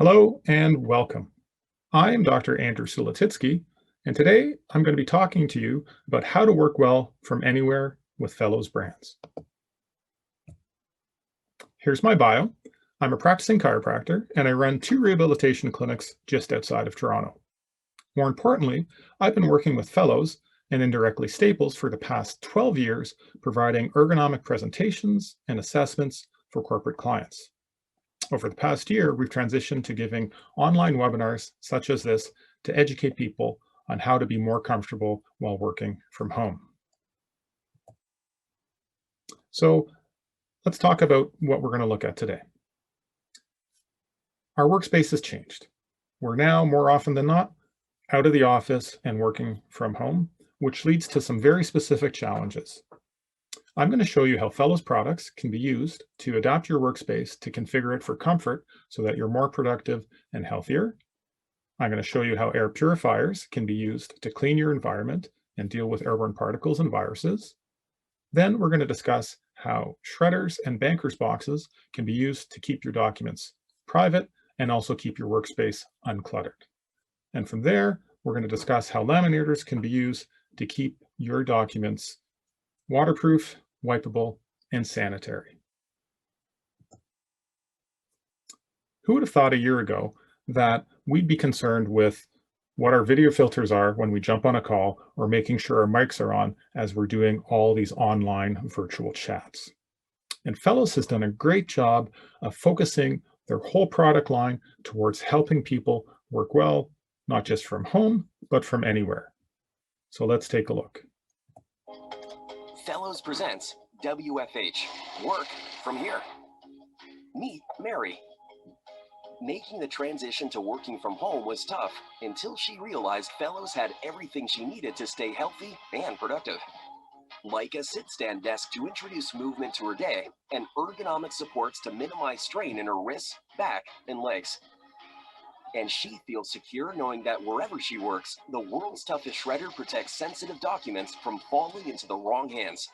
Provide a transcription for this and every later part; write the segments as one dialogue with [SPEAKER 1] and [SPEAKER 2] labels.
[SPEAKER 1] Hello and welcome. I am Dr. Andrew Sulatitsky, and today I'm going to be talking to you about how to work well from anywhere with Fellows Brands. Here's my bio. I'm a practicing chiropractor and I run 2 rehabilitation clinics just outside of Toronto. More importantly, I've been working with Fellows and indirectly Staples for the past 12 years, providing ergonomic presentations and assessments for corporate clients. Over the past year, we've transitioned to giving online webinars such as this to educate people on how to be more comfortable while working from home. So let's talk about what we're going to look at today. Our workspace has changed. We're now more often than not out of the office and working from home, which leads to some very specific challenges. I'm going to show you how Fellows products can be used to adapt your workspace to configure it for comfort so that you're more productive and healthier. I'm going to show you how air purifiers can be used to clean your environment and deal with airborne particles and viruses. Then we're going to discuss how shredders and bankers boxes can be used to keep your documents private and also keep your workspace uncluttered. And from there, we're going to discuss how laminators can be used to keep your documents waterproof, wipeable, and sanitary. Who would have thought a year ago that we'd be concerned with what our video filters are when we jump on a call or making sure our mics are on as we're doing all these online virtual chats? And Fellows has done a great job of focusing their whole product line towards helping people work well, not just from home, but from anywhere. So let's take a look.
[SPEAKER 2] Fellows presents WFH, Work From Here. Meet Mary. Making the transition to working from home was tough until she realized Fellows had everything she needed to stay healthy and productive. Like a sit-stand desk to introduce movement to her day and ergonomic supports to minimize strain in her wrists, back, and legs. And she feels secure knowing that wherever she works, the world's toughest shredder protects sensitive documents from falling into the wrong hands.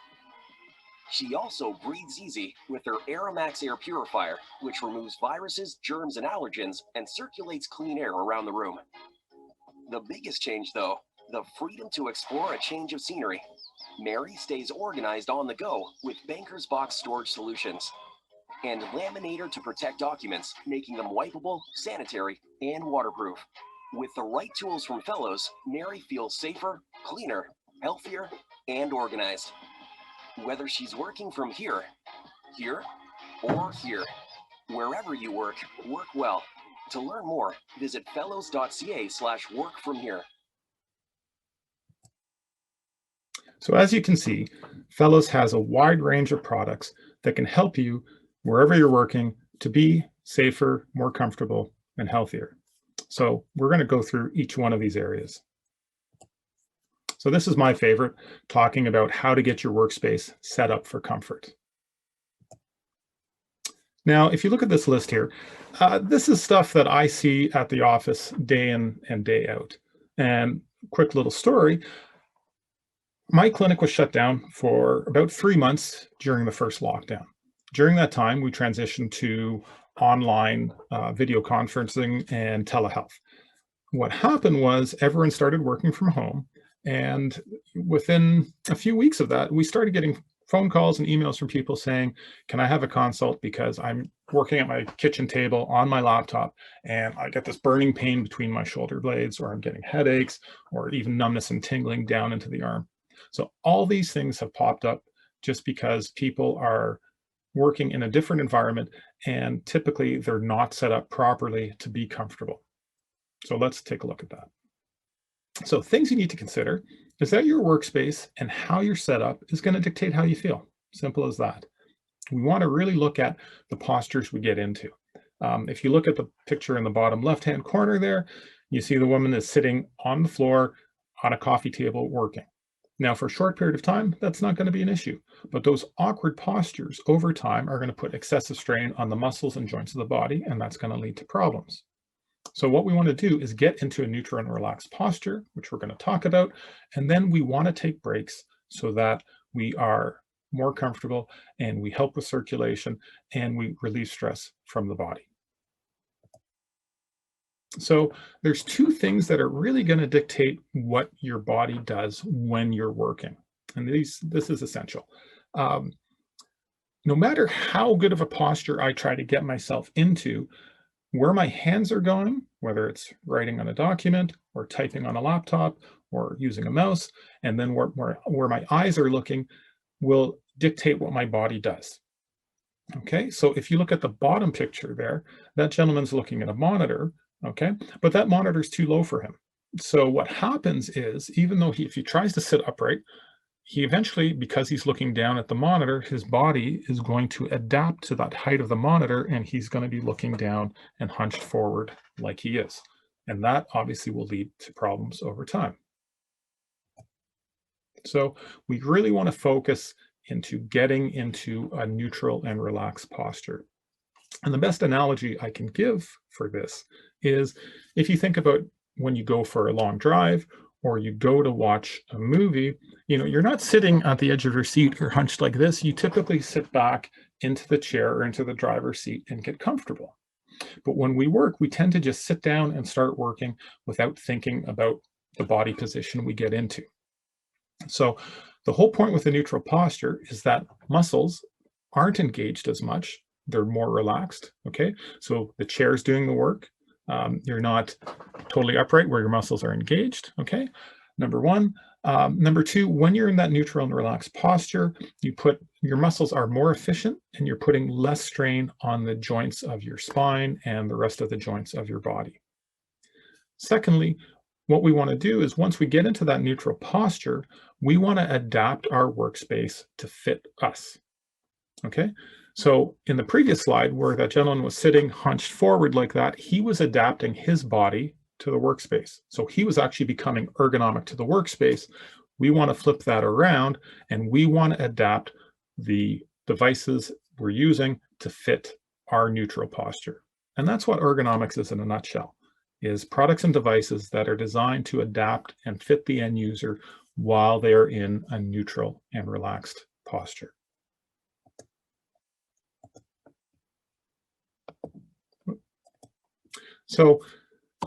[SPEAKER 2] She also breathes easy with her Aeromax air purifier, which removes viruses, germs, and allergens and circulates clean air around the room. The biggest change, though, the freedom to explore a change of scenery. Mary stays organized on the go with Banker's Box storage solutions and laminator to protect documents, making them wipeable, sanitary, and waterproof. With the right tools from Fellows, Mary feels safer, cleaner, healthier, and organized. Whether she's working from here, or here, wherever you work well. To learn more, visit fellows.ca/workfromhere.
[SPEAKER 1] So as you can see, Fellows has a wide range of products that can help you wherever you're working to be safer, more comfortable, and healthier. So we're going to go through each one of these areas. So this is my favorite, talking about how to get your workspace set up for comfort. Now, if you look at this list here, this is stuff that I see at the office day in and day out. And quick little story, my clinic was shut down for about 3 months during the first lockdown. During that time, we transitioned to online video conferencing and telehealth. What happened was everyone started working from home. And within a few weeks of that, we started getting phone calls and emails from people saying, can I have a consult because I'm working at my kitchen table on my laptop and I get this burning pain between my shoulder blades, or I'm getting headaches, or even numbness and tingling down into the arm. So all these things have popped up just because people are working in a different environment and typically they're not set up properly to be comfortable. So let's take a look at that. So things you need to consider is that your workspace and how you're set up is going to dictate how you feel. Simple as that. We want to really look at the postures we get into. If you look at the picture in the bottom left-hand corner there, you see the woman is sitting on the floor on a coffee table working. Now, for a short period of time, that's not going to be an issue, but those awkward postures over time are going to put excessive strain on the muscles and joints of the body, and that's going to lead to problems. So what we want to do is get into a neutral and relaxed posture, which we're going to talk about, and then we want to take breaks so that we are more comfortable and we help with circulation and we relieve stress from the body. So there's two things that are really going to dictate what your body does when you're working. And this is essential. Um, no matter how good of a posture I try to get myself into, where my hands are going, whether it's writing on a document or typing on a laptop or using a mouse, and then where my eyes are looking will dictate what my body does. Okay, so if you look at the bottom picture there, that gentleman's looking at a monitor, okay, but that monitor is too low for him. So what happens is, even though if he tries to sit upright, he eventually, because he's looking down at the monitor, his body is going to adapt to that height of the monitor, and he's going to be looking down and hunched forward like he is. And that obviously will lead to problems over time. So we really want to focus into getting into a neutral and relaxed posture. And the best analogy I can give for this is if you think about when you go for a long drive or you go to watch a movie, you're not sitting at the edge of your seat or hunched like this. You typically sit back into the chair or into the driver's seat and get comfortable. But when we work, we tend to just sit down and start working without thinking about the body position we get into. So the whole point with a neutral posture is that muscles aren't engaged as much. They're more relaxed. Okay. So the chair is doing the work. You're not totally upright where your muscles are engaged. Okay. Number one. Number two, when you're in that neutral and relaxed posture, your muscles are more efficient and you're putting less strain on the joints of your spine and the rest of the joints of your body. Secondly, what we want to do is once we get into that neutral posture, we want to adapt our workspace to fit us. Okay. So in the previous slide where that gentleman was sitting hunched forward like that, he was adapting his body to the workspace. So he was actually becoming ergonomic to the workspace. We want to flip that around and we want to adapt the devices we're using to fit our neutral posture. And that's what ergonomics is in a nutshell, is products and devices that are designed to adapt and fit the end user while they're in a neutral and relaxed posture. So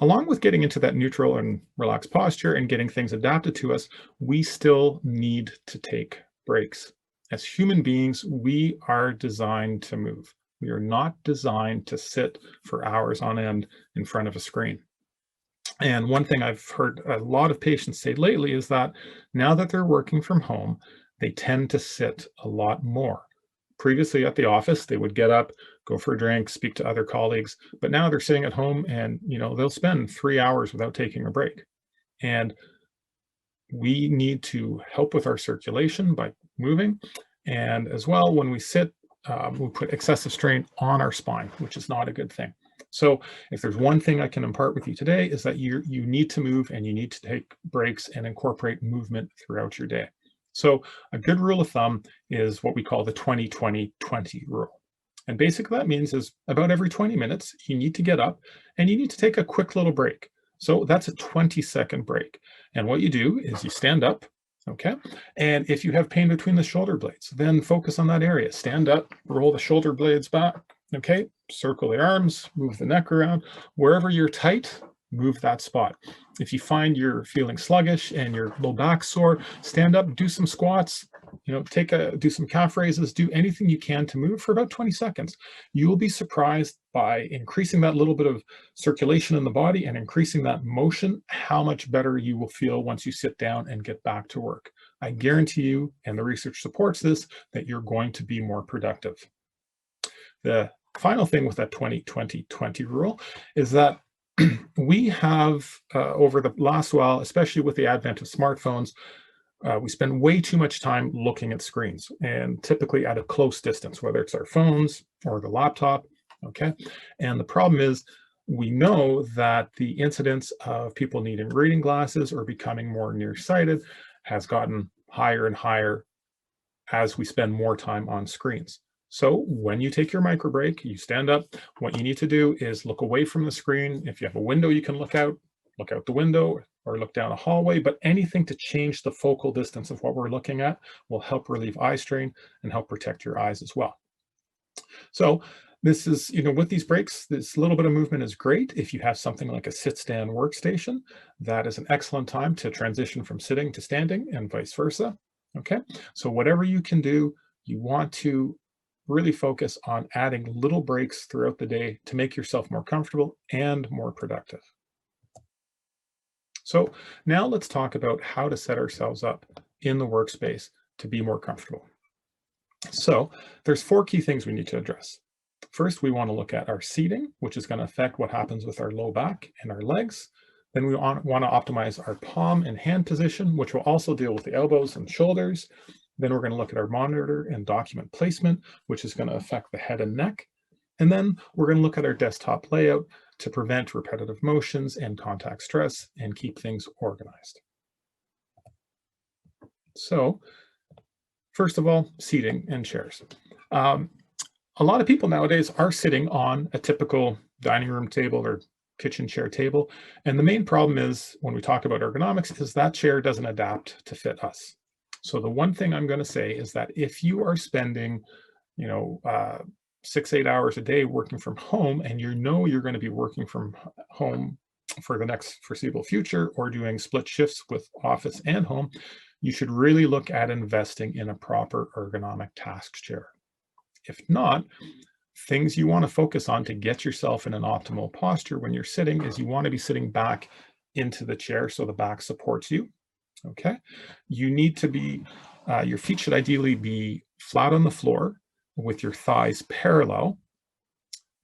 [SPEAKER 1] along with getting into that neutral and relaxed posture and getting things adapted to us, we still need to take breaks. As human beings, we are designed to move. We are not designed to sit for hours on end in front of a screen. And one thing I've heard a lot of patients say lately is that now that they're working from home, they tend to sit a lot more. Previously at the office, they would get up, go for a drink, speak to other colleagues, but now they're sitting at home and they'll spend 3 hours without taking a break. And we need to help with our circulation by moving. And as well, when we sit, we put excessive strain on our spine, which is not a good thing. So if there's one thing I can impart with you today is that you need to move and you need to take breaks and incorporate movement throughout your day. So a good rule of thumb is what we call the 20-20-20 rule. And basically that means is about every 20 minutes, you need to get up and you need to take a quick little break. So that's a 20-second break. And what you do is you stand up, okay? And if you have pain between the shoulder blades, then focus on that area. Stand up, roll the shoulder blades back, okay? Circle the arms, move the neck around. Wherever you're tight, move that spot. If you find you're feeling sluggish and your low back sore, stand up, do some squats, do some calf raises, do anything you can to move for about 20 seconds. You will be surprised by increasing that little bit of circulation in the body and increasing that motion, how much better you will feel once you sit down and get back to work. I guarantee you, and the research supports this, that you're going to be more productive. The final thing with that 20-20-20 rule is that we have, over the last while, especially with the advent of smartphones, we spend way too much time looking at screens and typically at a close distance, whether it's our phones or the laptop, okay? And the problem is we know that the incidence of people needing reading glasses or becoming more nearsighted has gotten higher and higher as we spend more time on screens. So when you take your micro break, you stand up, what you need to do is look away from the screen. If you have a window you can look out the window or look down a hallway, but anything to change the focal distance of what we're looking at will help relieve eye strain and help protect your eyes as well. So This is, with these breaks, this little bit of movement is great. If you have something like a sit-stand workstation, that is an excellent time to transition from sitting to standing and vice versa. Okay, so whatever you can do, you want to really focus on adding little breaks throughout the day to make yourself more comfortable and more productive. So now let's talk about how to set ourselves up in the workspace to be more comfortable. So there's four key things we need to address. First, we want to look at our seating, which is going to affect what happens with our low back and our legs. Then we want to optimize our palm and hand position, which will also deal with the elbows and shoulders. Then we're going to look at our monitor and document placement, which is going to affect the head and neck. And then we're going to look at our desktop layout to prevent repetitive motions and contact stress and keep things organized. So first of all, seating and chairs. A lot of people nowadays are sitting on a typical dining room table or kitchen chair table. And the main problem is when we talk about ergonomics is that chair doesn't adapt to fit us. So the one thing I'm going to say is that if you are spending, 6, 8 hours a day working from home, and you're going to be working from home for the next foreseeable future or doing split shifts with office and home, you should really look at investing in a proper ergonomic task chair. If not, things you want to focus on to get yourself in an optimal posture when you're sitting is you want to be sitting back into the chair so the back supports you. Okay. You need to be, your feet should ideally be flat on the floor with your thighs parallel.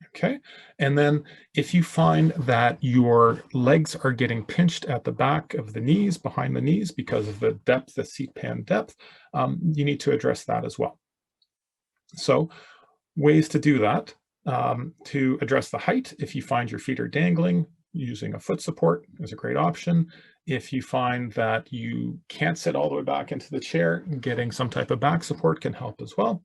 [SPEAKER 1] Okay. And then if you find that your legs are getting pinched at the back of the knees, behind the knees, because of the depth, the seat pan depth, you need to address that as well. So ways to do that, to address the height, if you find your feet are dangling, using a foot support is a great option. If you find that you can't sit all the way back into the chair, getting some type of back support can help as well.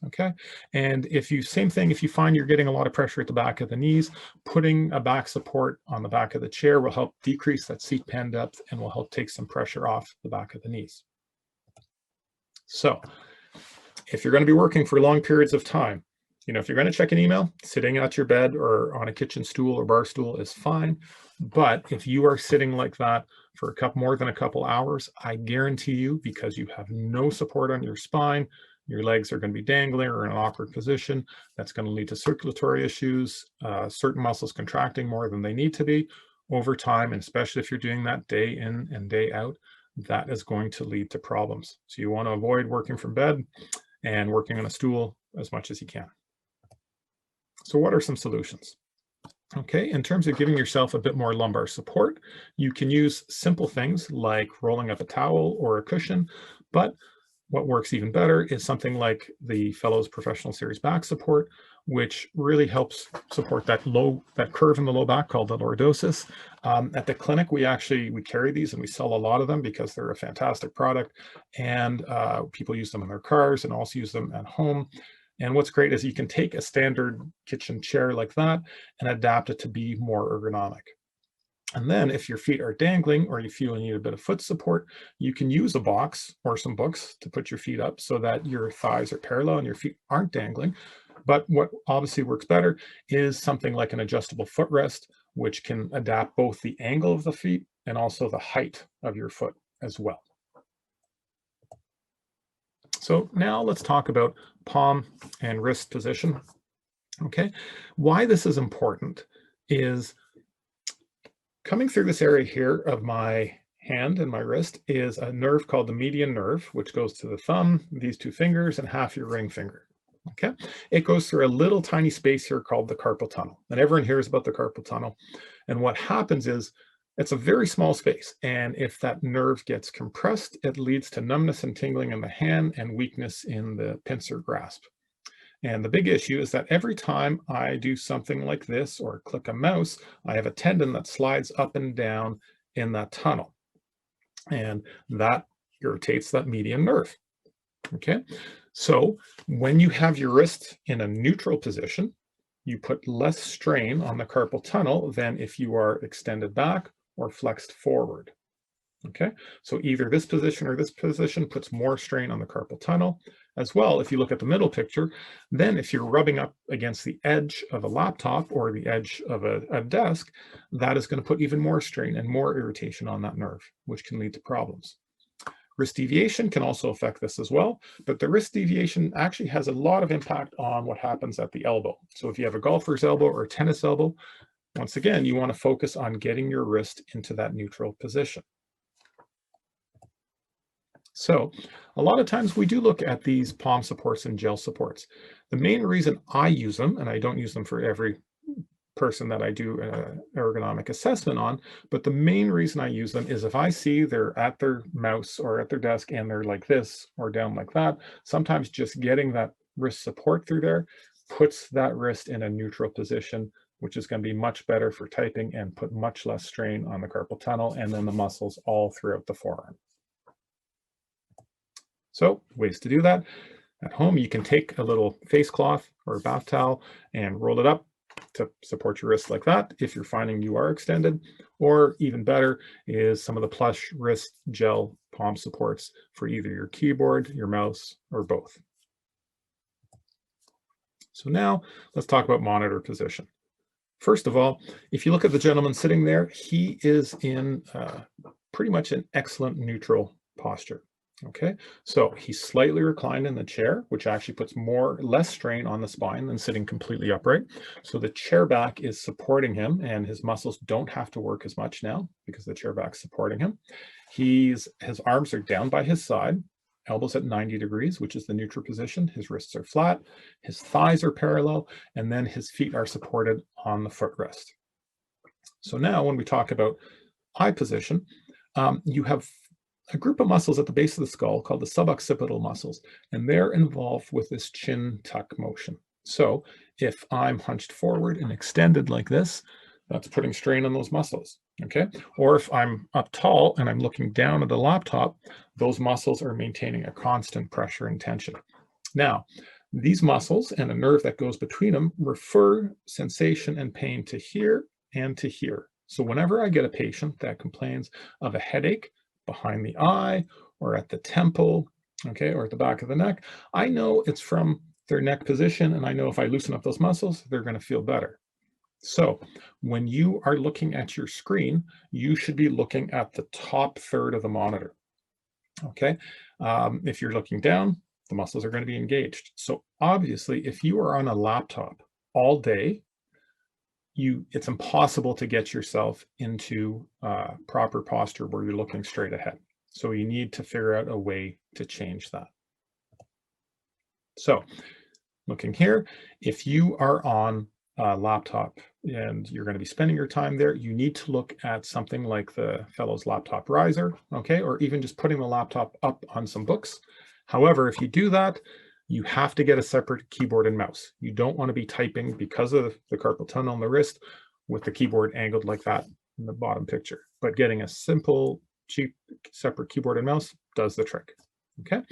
[SPEAKER 1] Okay. And same thing, if you find you're getting a lot of pressure at the back of the knees, putting a back support on the back of the chair will help decrease that seat pan depth and will help take some pressure off the back of the knees. So if you're going to be working for long periods of time, if you're going to check an email, sitting at your bed or on a kitchen stool or bar stool is fine. But if you are sitting like that for more than a couple hours, I guarantee you, because you have no support on your spine, your legs are going to be dangling or in an awkward position. That's going to lead to circulatory issues, certain muscles contracting more than they need to be over time. And especially if you're doing that day in and day out, that is going to lead to problems. So you want to avoid working from bed and working on a stool as much as you can. So what are some solutions? Okay, in terms of giving yourself a bit more lumbar support, you can use simple things like rolling up a towel or a cushion, but what works even better is something like the Fellows Professional Series back support, which really helps support that curve in the low back called the lordosis. At the clinic, we carry these and we sell a lot of them because they're a fantastic product, and people use them in their cars and also use them at home. And what's great is you can take a standard kitchen chair like that and adapt it to be more ergonomic. And then if your feet are dangling or you feel you need a bit of foot support, you can use a box or some books to put your feet up so that your thighs are parallel and your feet aren't dangling. But what obviously works better is something like an adjustable footrest, which can adapt both the angle of the feet and also the height of your foot as well. So now let's talk about palm and wrist position. Okay, why this is important is coming through this area here of my hand and my wrist is a nerve called the median nerve, which goes to the thumb, these two fingers, and half your ring finger. Okay, it goes through a little tiny space here called the carpal tunnel, and everyone hears about the carpal tunnel. And what happens is it's a very small space, and if that nerve gets compressed, it leads to numbness and tingling in the hand and weakness in the pincer grasp. And the big issue is that every time I do something like this or click a mouse, I have a tendon that slides up and down in that tunnel. And that irritates that median nerve. Okay, so when you have your wrist in a neutral position, you put less strain on the carpal tunnel than if you are extended back or flexed forward. Okay, so either this position or this position puts more strain on the carpal tunnel. As well, if you look at the middle picture, then if you're rubbing up against the edge of a laptop or the edge of a desk, that is going to put even more strain and more irritation on that nerve, which can lead to problems. Wrist deviation can also affect this as well, but the wrist deviation actually has a lot of impact on what happens at the elbow. So if you have a golfer's elbow or a tennis elbow, once again, you want to focus on getting your wrist into that neutral position. So a lot of times we do look at these palm supports and gel supports. The main reason I use them, and I don't use them for every person that I do ergonomic assessment on, but the main reason I use them is if I see they're at their mouse or at their desk and they're like this or down like that, sometimes just getting that wrist support through there puts that wrist in a neutral position, which is going to be much better for typing and put much less strain on the carpal tunnel and then the muscles all throughout the forearm. So ways to do that. At home, you can take a little face cloth or a bath towel and roll it up to support your wrist like that if you're finding you are extended, or even better is some of the plush wrist gel palm supports for either your keyboard, your mouse, or both. So now let's talk about monitor position. First of all, if you look at the gentleman sitting there, he is in pretty much an excellent neutral posture. Okay, so he's slightly reclined in the chair, which actually puts less strain on the spine than sitting completely upright. So the chair back is supporting him and his muscles don't have to work as much now because the chair back's supporting him. His arms are down by his side, elbows at 90 degrees, which is the neutral position. His wrists are flat, his thighs are parallel, and then his feet are supported on the footrest. So now when we talk about eye position, you have a group of muscles at the base of the skull called the suboccipital muscles, and they're involved with this chin tuck motion. So if I'm hunched forward and extended like this, that's putting strain on those muscles, okay? Or if I'm up tall and I'm looking down at a laptop, those muscles are maintaining a constant pressure and tension. Now, these muscles and a nerve that goes between them refer sensation and pain to here and to here. So whenever I get a patient that complains of a headache behind the eye or at the temple, okay, or at the back of the neck, I know it's from their neck position, and I know if I loosen up those muscles, they're going to feel better. So when you are looking at your screen, you should be looking at the top third of the monitor, okay? If you're looking down, the muscles are going to be engaged. So obviously, if you are on a laptop all day, it's impossible to get yourself into proper posture where you're looking straight ahead. So you need to figure out a way to change that. So looking here, if you are on a laptop and you're going to be spending your time there, you need to look at something like the Fellows Laptop Riser, okay, or even just putting the laptop up on some books. However, if you do that, you have to get a separate keyboard and mouse. You don't want to be typing because of the carpal tunnel on the wrist with the keyboard angled like that in the bottom picture. But getting a simple, cheap, separate keyboard and mouse does the trick. Okay.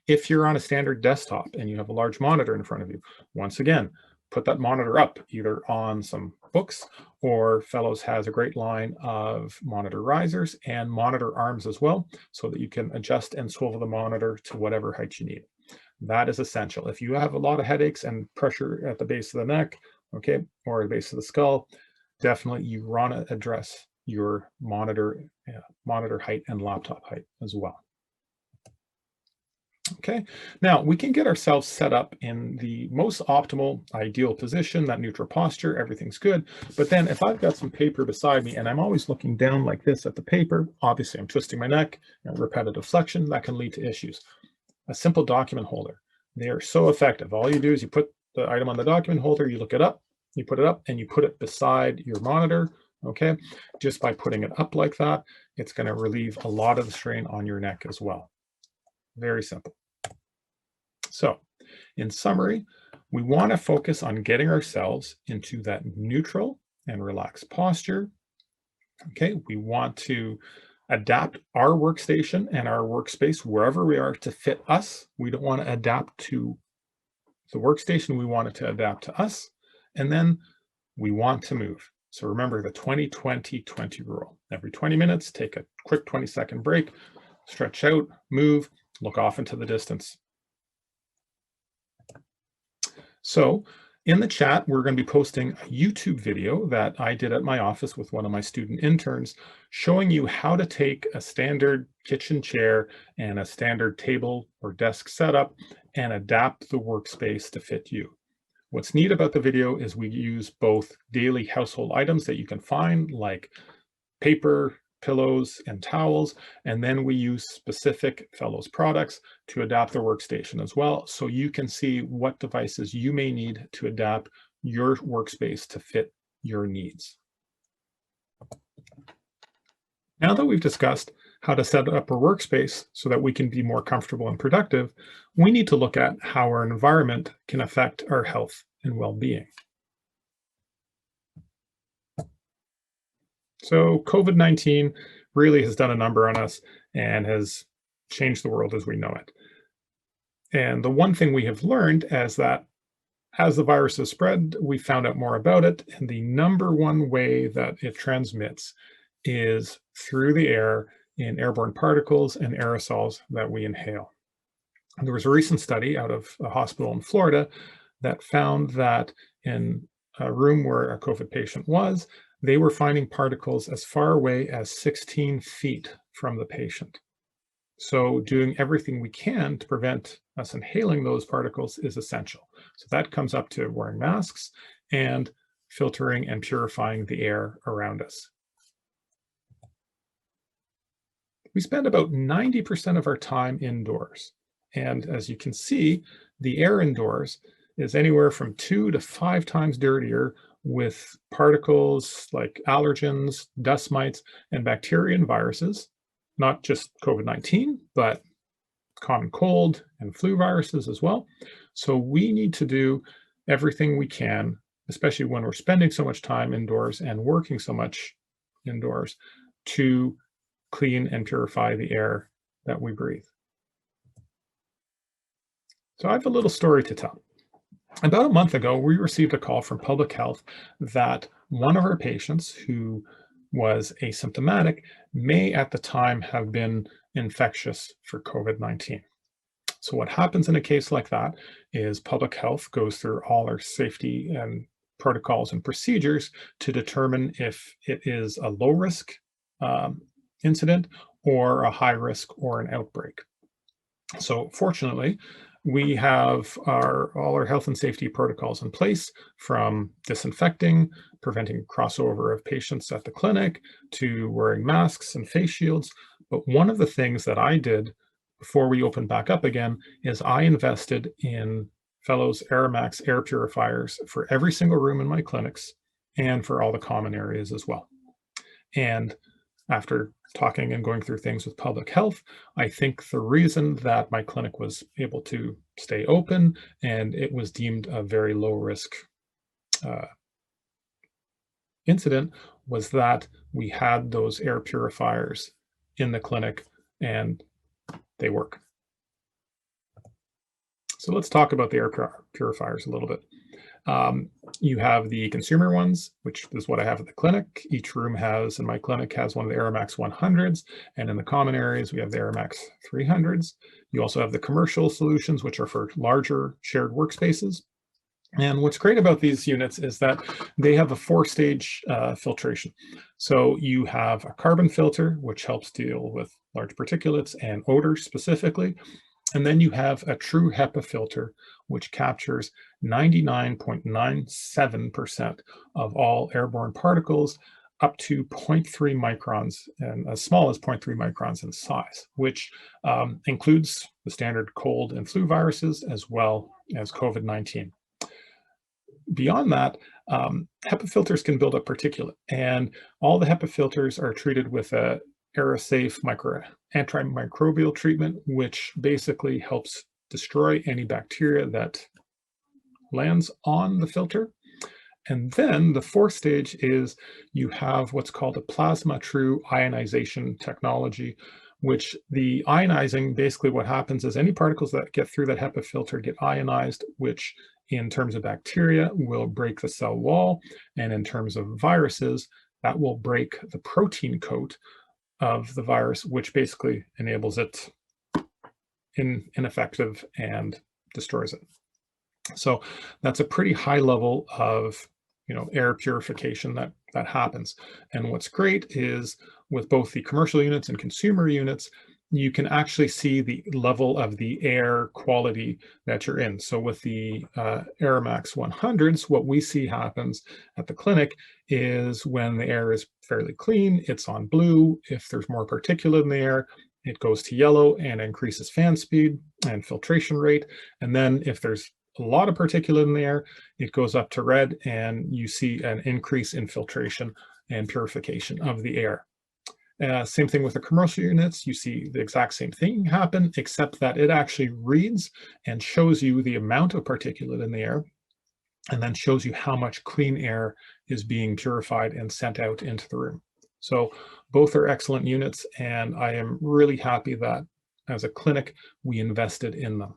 [SPEAKER 1] If you're on a standard desktop and you have a large monitor in front of you, once again, put that monitor up either on some books, or Fellows has a great line of monitor risers and monitor arms as well, so that you can adjust and swivel the monitor to whatever height you need. That is essential. If you have a lot of headaches and pressure at the base of the neck, okay, or the base of the skull, definitely you want to address your monitor height and laptop height as well. Okay, now we can get ourselves set up in the most optimal, ideal position, that neutral posture, everything's good. But then if I've got some paper beside me and I'm always looking down like this at the paper, obviously I'm twisting my neck, repetitive flexion, that can lead to issues. A simple document holder, they are so effective. All you do is you put the item on the document holder, you look it up, you put it up, and you put it beside your monitor, okay? Just by putting it up like that, it's going to relieve a lot of the strain on your neck as well. Very simple. So, in summary, we want to focus on getting ourselves into that neutral and relaxed posture. Okay, we want to adapt our workstation and our workspace wherever we are to fit us. We don't want to adapt to the workstation, we want it to adapt to us. And then we want to move. So remember the 20-20-20 rule. Every 20 minutes, take a quick 20-second break, stretch out, move, look off into the distance. So in the chat, we're going to be posting a YouTube video that I did at my office with one of my student interns, showing you how to take a standard kitchen chair and a standard table or desk setup and adapt the workspace to fit you. What's neat about the video is we use both daily household items that you can find, like paper, pillows, and towels, and then we use specific Fellows products to adapt the workstation as well, so you can see what devices you may need to adapt your workspace to fit your needs. Now that we've discussed how to set up our workspace so that we can be more comfortable and productive, we need to look at how our environment can affect our health and well-being. So COVID-19 really has done a number on us and has changed the world as we know it. And the one thing we have learned is that as the virus has spread, we found out more about it. And the number one way that it transmits is through the air in airborne particles and aerosols that we inhale. And there was a recent study out of a hospital in Florida that found that in a room where a COVID patient was, they were finding particles as far away as 16 feet from the patient. So doing everything we can to prevent us inhaling those particles is essential. So that comes up to wearing masks and filtering and purifying the air around us. We spend about 90% of our time indoors. And as you can see, the air indoors is anywhere from 2 to 5 times dirtier with particles like allergens, dust mites, and bacteria and viruses, not just COVID-19, but common cold and flu viruses as well. So we need to do everything we can, especially when we're spending so much time indoors and working so much indoors, to clean and purify the air that we breathe. So I have a little story to tell. About a month ago, we received a call from public health that one of our patients who was asymptomatic may at the time have been infectious for COVID-19. So what happens in a case like that is public health goes through all our safety and protocols and procedures to determine if it is a low risk incident or a high risk or an outbreak. So fortunately, we have all our health and safety protocols in place, from disinfecting, preventing crossover of patients at the clinic, to wearing masks and face shields. But one of the things that I did before we opened back up again is I invested in Fellows Aeromax air purifiers for every single room in my clinics and for all the common areas as well. And after talking and going through things with public health, I think the reason that my clinic was able to stay open and it was deemed a very low risk incident was that we had those air purifiers in the clinic and they work. So let's talk about the air purifiers a little bit. You have the consumer ones, which is what I have at the clinic. Each room has, in my clinic, has one of the Aeromax 100s, and in the common areas, we have the Aeromax 300s. You also have the commercial solutions, which are for larger shared workspaces. And what's great about these units is that they have a 4-stage filtration. So you have a carbon filter, which helps deal with large particulates and odor specifically. And then you have a true HEPA filter, which captures 99.97% of all airborne particles up to 0.3 microns and as small as 0.3 microns in size, which includes the standard cold and flu viruses as well as COVID-19. Beyond that, HEPA filters can build up particulate, and all the HEPA filters are treated with a AeroSafe antimicrobial treatment, which basically helps destroy any bacteria that lands on the filter. And then the 4th stage is you have what's called a plasma true ionization technology, which the ionizing, basically what happens is any particles that get through that HEPA filter get ionized, which in terms of bacteria, will break the cell wall, and in terms of viruses, that will break the protein coat of the virus, which basically enables it ineffective and destroys it. So that's a pretty high level of air purification that happens. And what's great is with both the commercial units and consumer units, you can actually see the level of the air quality that you're in. So with the AirMax 100s, what we see happens at the clinic is when the air is fairly clean, it's on blue. If there's more particulate in the air, it goes to yellow and increases fan speed and filtration rate. And then if there's a lot of particulate in the air, it goes up to red, and you see an increase in filtration and purification of the air. Same thing with the commercial units. You see the exact same thing happen, except that it actually reads and shows you the amount of particulate in the air, and then shows you how much clean air is being purified and sent out into the room. So both are excellent units, and I am really happy that as a clinic, we invested in them.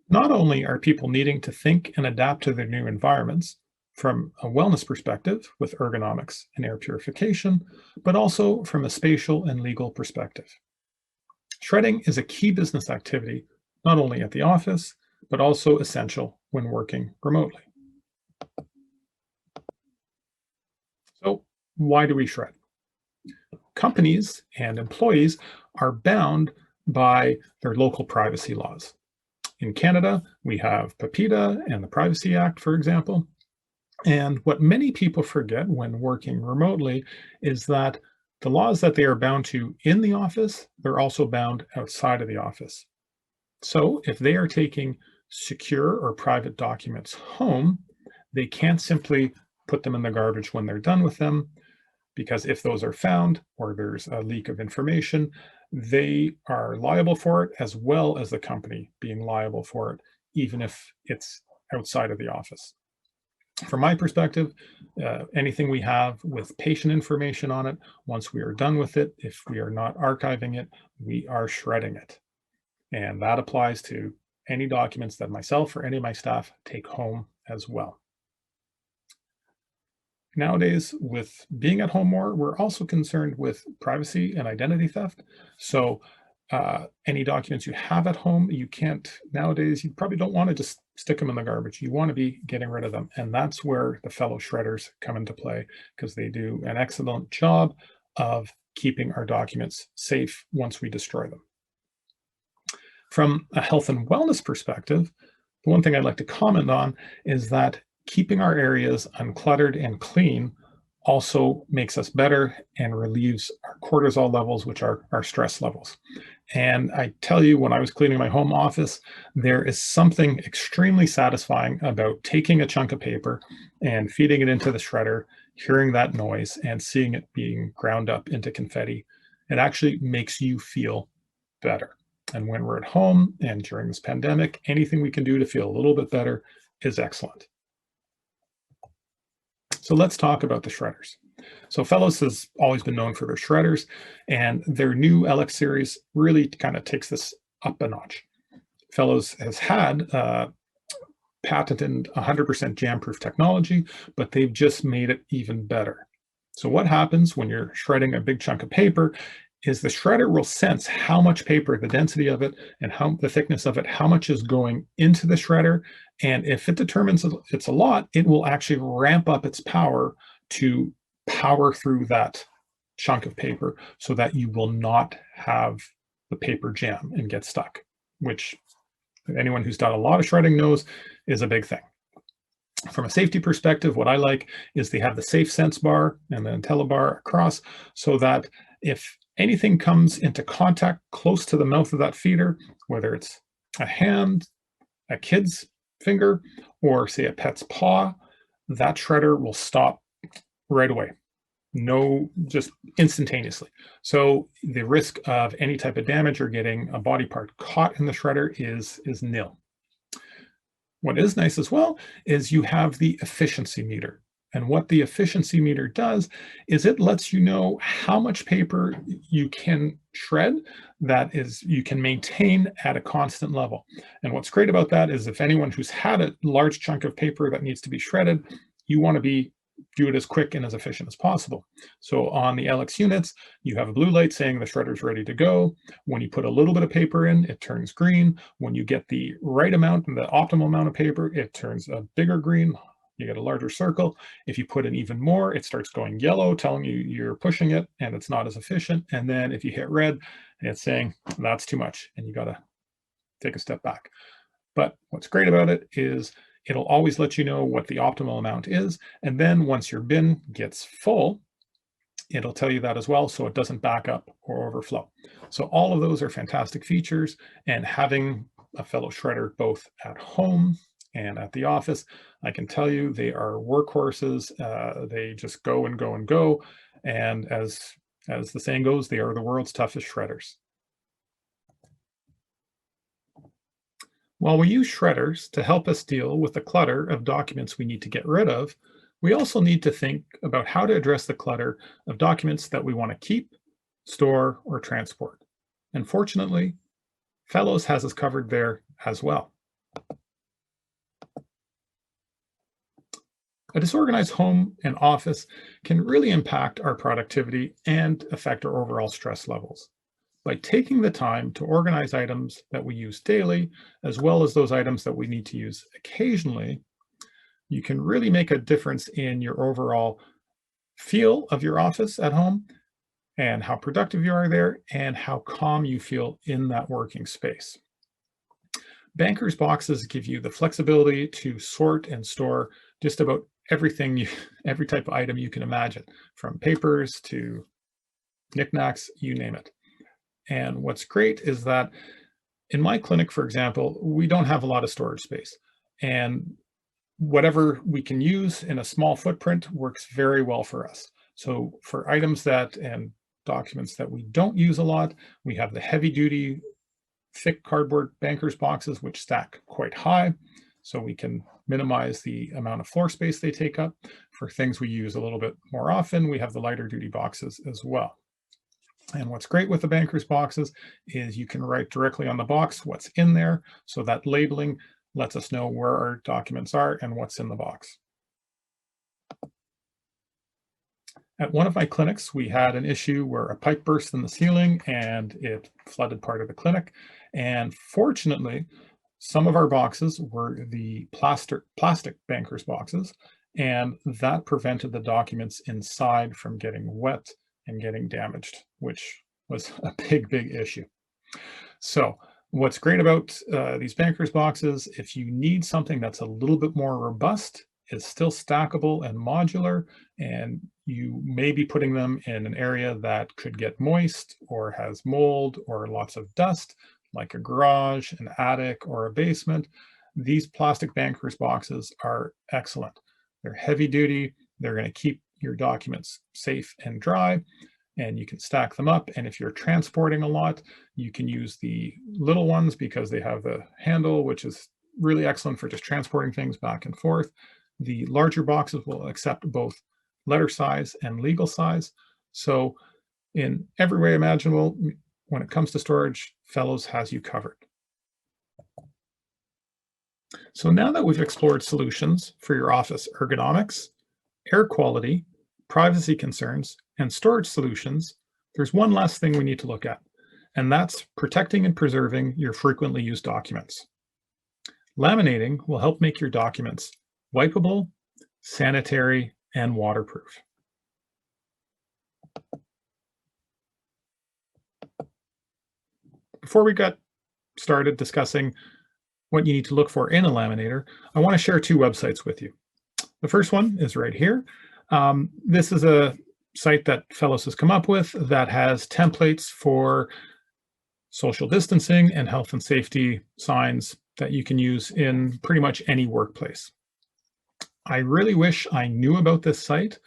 [SPEAKER 1] Not only are people needing to think and adapt to their new environments from a wellness perspective with ergonomics and air purification, but also from a spatial and legal perspective. Shredding is a key business activity, not only at the office, but also essential when working remotely. So why do we shred? Companies and employees are bound by their local privacy laws. In Canada, we have PIPEDA and the Privacy Act, for example. And what many people forget when working remotely is that the laws that they are bound to in the office, they're also bound outside of the office. So if they are taking secure or private documents home, they can't simply put them in the garbage when they're done with them, because if those are found or there's a leak of information, they are liable for it, as well as the company being liable for it, even if it's outside of the office. From my perspective, anything we have with patient information on it, once we are done with it, if we are not archiving it, we are shredding it. And that applies to any documents that myself or any of my staff take home as well. Nowadays, with being at home more, we're also concerned with privacy and identity theft. So any documents you have at home, you can't, nowadays, you probably don't want to just stick them in the garbage. You want to be getting rid of them. And that's where the fellow shredders come into play, because they do an excellent job of keeping our documents safe once we destroy them. From a health and wellness perspective, the one thing I'd like to comment on is that keeping our areas uncluttered and clean also makes us better and relieves our cortisol levels, which are our stress levels. And I tell you, when I was cleaning my home office, there is something extremely satisfying about taking a chunk of paper and feeding it into the shredder, hearing that noise and seeing it being ground up into confetti. It actually makes you feel better. And when we're at home and during this pandemic, anything we can do to feel a little bit better is excellent. So let's talk about the shredders. So Fellows has always been known for their shredders, and their new LX series really kind of takes this up a notch. Fellows has had patented 100% jam-proof technology, but they've just made it even better. So what happens when you're shredding a big chunk of paper is the shredder will sense how much paper, the density of it, and how the thickness of it, how much is going into the shredder. And if it determines it's a lot, it will actually ramp up its power to power through that chunk of paper so that you will not have the paper jam and get stuck, which anyone who's done a lot of shredding knows is a big thing. From a safety perspective, what I like is they have the safe sense bar and the IntelliBar across, so that if anything comes into contact close to the mouth of that feeder, whether it's a hand, a kid's finger, or say a pet's paw, that shredder will stop right away. No, just instantaneously. So the risk of any type of damage or getting a body part caught in the shredder is nil. What is nice as well is you have the efficiency meter. And what the efficiency meter does is it lets you know how much paper you can shred, that is, you can maintain at a constant level. And what's great about that is if anyone who's had a large chunk of paper that needs to be shredded, you want to do it as quick and as efficient as possible. So on the LX units, you have a blue light saying the shredder's ready to go. When you put a little bit of paper in, it turns green. When you get the right amount and the optimal amount of paper, it turns a bigger green. You get a larger circle. If you put in even more, it starts going yellow, telling you you're pushing it and it's not as efficient. And then if you hit red, it's saying that's too much and you got to take a step back. But what's great about it is it'll always let you know what the optimal amount is. And then once your bin gets full, it'll tell you that as well, so it doesn't back up or overflow. So all of those are fantastic features, and having a fellow shredder both at home and at the office, I can tell you they are workhorses. They just go and go and go. And as the saying goes, they are the world's toughest shredders. While we use shredders to help us deal with the clutter of documents we need to get rid of, we also need to think about how to address the clutter of documents that we want to keep, store, or transport. And fortunately, Fellows has us covered there as well. A disorganized home and office can really impact our productivity and affect our overall stress levels. By taking the time to organize items that we use daily, as well as those items that we need to use occasionally, you can really make a difference in your overall feel of your office at home and how productive you are there and how calm you feel in that working space. Banker's boxes give you the flexibility to sort and store just about everything, every type of item you can imagine, from papers to knickknacks, you name it. And what's great is that in my clinic, for example, we don't have a lot of storage space. And whatever we can use in a small footprint works very well for us. So for items and documents that we don't use a lot, we have the heavy duty, thick cardboard banker's boxes, which stack quite high. So we can minimize the amount of floor space they take up. For things we use a little bit more often, we have the lighter duty boxes as well. And what's great with the banker's boxes is you can write directly on the box what's in there. So that labeling lets us know where our documents are and what's in the box. At one of my clinics, we had an issue where a pipe burst in the ceiling and it flooded part of the clinic. And fortunately, some of our boxes were the plastic banker's boxes, and that prevented the documents inside from getting wet and getting damaged, which was a big issue. So what's great about these banker's boxes, if you need something that's a little bit more robust, is still stackable and modular, and you may be putting them in an area that could get moist or has mold or lots of dust, like a garage, an attic, or a basement. These plastic banker's boxes are excellent. They're heavy duty. They're going to keep your documents safe and dry, and you can stack them up. And if you're transporting a lot, you can use the little ones because they have the handle, which is really excellent for just transporting things back and forth. The larger boxes will accept both letter size and legal size. So in every way imaginable, when it comes to storage, Fellows has you covered. So now that we've explored solutions for your office ergonomics, air quality, privacy concerns, and storage solutions, there's one last thing we need to look at, and that's protecting and preserving your frequently used documents. Laminating will help make your documents wipeable, sanitary, and waterproof. Before we got started discussing what you need to look for in a laminator, I want to share two websites with you. The first one is right here. This is a site that Fellows has come up with that has templates for social distancing and health and safety signs that you can use in pretty much any workplace. I really wish I knew about this site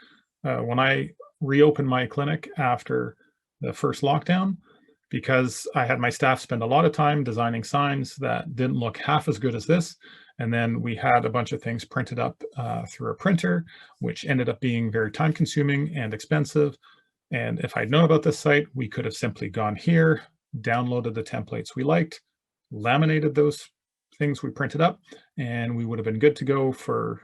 [SPEAKER 1] when I reopened my clinic after the first lockdown, because I had my staff spend a lot of time designing signs that didn't look half as good as this. And then we had a bunch of things printed up through a printer, which ended up being very time consuming and expensive. And if I'd known about this site, we could have simply gone here, downloaded the templates we liked, laminated those things we printed up, and we would have been good to go for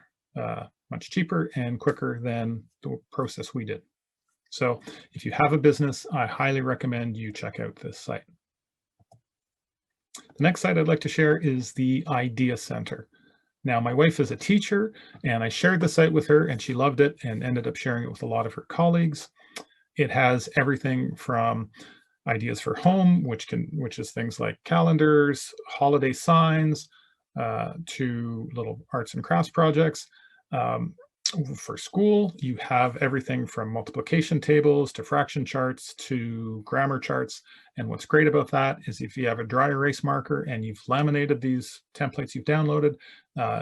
[SPEAKER 1] much cheaper and quicker than the process we did. So if you have a business, I highly recommend you check out this site. The next site I'd like to share is the Idea Center. Now, my wife is a teacher, and I shared the site with her, and she loved it and ended up sharing it with a lot of her colleagues. It has everything from ideas for home, which is things like calendars, holiday signs, to little arts and crafts projects. Um, for school, you have everything from multiplication tables to fraction charts to grammar charts. And what's great about that is if you have a dry erase marker and you've laminated these templates you've downloaded,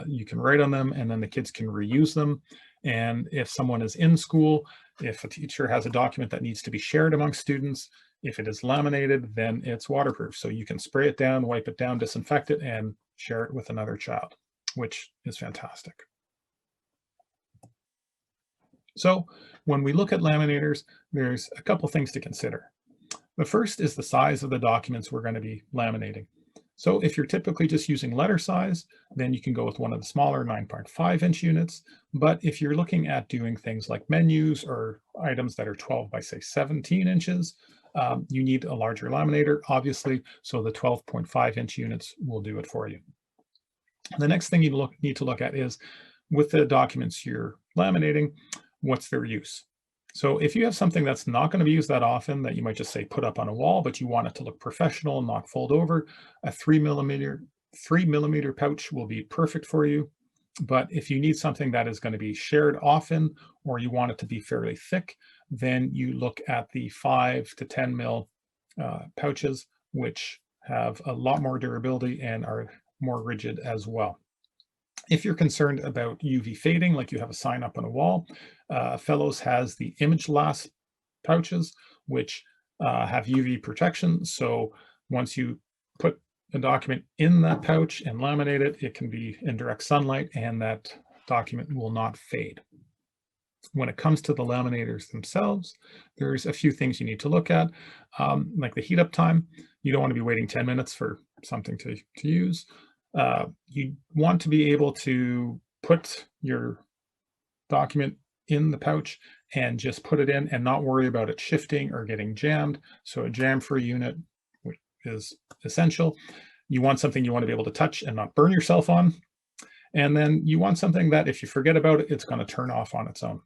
[SPEAKER 1] you can write on them and then the kids can reuse them. And if someone is in school, if a teacher has a document that needs to be shared among students, if it is laminated, then it's waterproof. So you can spray it down, wipe it down, disinfect it, and share it with another child, which is fantastic. So when we look at laminators, there's a couple things to consider. The first is the size of the documents we're going to be laminating. So if you're typically just using letter size, then you can go with one of the smaller 9.5-inch units. But if you're looking at doing things like menus or items that are 12 by say 17 inches, you need a larger laminator, obviously, so the 12.5-inch units will do it for you. The next thing you need to look at is, with the documents you're laminating, what's their use? So if you have something that's not going to be used that often, that you might just say put up on a wall, but you want it to look professional and not fold over, a 3 millimeter pouch will be perfect for you. But if you need something that is going to be shared often, or you want it to be fairly thick, then you look at the 5 to 10 mil pouches, which have a lot more durability and are more rigid as well. If you're concerned about UV fading, like you have a sign up on a wall, Fellows has the image last pouches, which have UV protection. So once you put a document in that pouch and laminate it, it can be in direct sunlight and that document will not fade. When it comes to the laminators themselves, there's a few things you need to look at, like the heat up time. You don't want to be waiting 10 minutes for something to use. You want to be able to put your document in the pouch and just put it in and not worry about it shifting or getting jammed. So a jam-free unit, which is essential. You want something you want to be able to touch and not burn yourself on. And then you want something that if you forget about it, it's going to turn off on its own.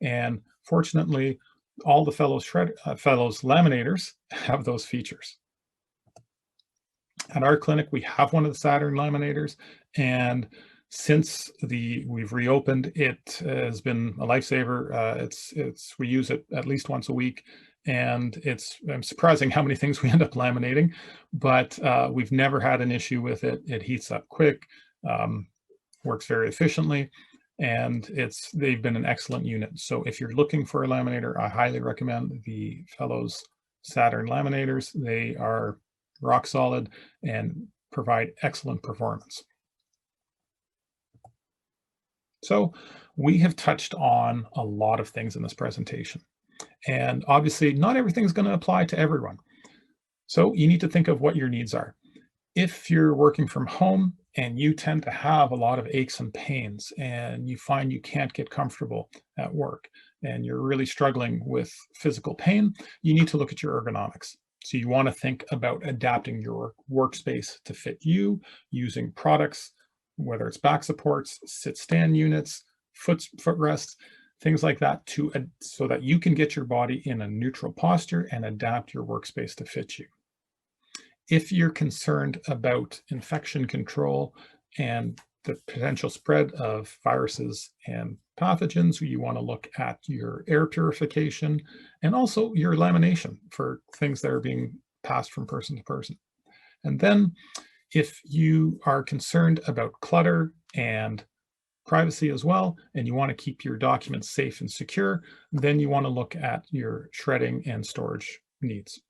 [SPEAKER 1] And fortunately, all the Fellows laminators have those features. At our clinic, we have one of the Saturn laminators, and since we've reopened, it has been a lifesaver. We use it at least once a week, and I'm surprising how many things we end up laminating, but we've never had an issue with it. It heats up quick, works very efficiently, and they've been an excellent unit. So if you're looking for a laminator, I highly recommend the Fellows Saturn laminators. They are rock solid and provide excellent performance. So we have touched on a lot of things in this presentation, and obviously not everything is going to apply to everyone. So you need to think of what your needs are. If you're working from home and you tend to have a lot of aches and pains and you find you can't get comfortable at work and you're really struggling with physical pain, you need to look at your ergonomics. So you want to think about adapting your workspace to fit you using products, whether it's back supports, sit-stand units, footrests, things like that, so that you can get your body in a neutral posture and adapt your workspace to fit you. If you're concerned about infection control and the potential spread of viruses and pathogens, you want to look at your air purification and also your lamination for things that are being passed from person to person. And then if you are concerned about clutter and privacy as well, and you want to keep your documents safe and secure, then you want to look at your shredding and storage needs.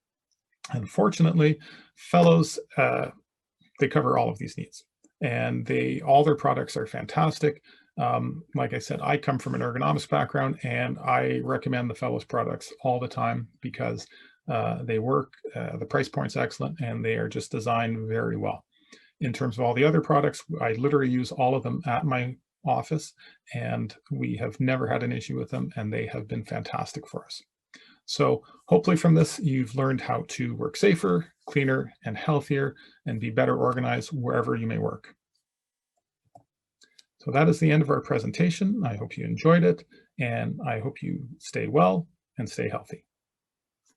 [SPEAKER 1] Unfortunately, Fellows, they cover all of these needs. and all their products are fantastic. Like I said, I come from an ergonomics background, and I recommend the Fellows products all the time because they work, the price point's excellent, and they are just designed very well. In terms of all the other products, I literally use all of them at my office, and we have never had an issue with them, and they have been fantastic for us. So hopefully from this, you've learned how to work safer, cleaner, and healthier, and be better organized wherever you may work. So that is the end of our presentation. I hope you enjoyed it, and I hope you stay well and stay healthy.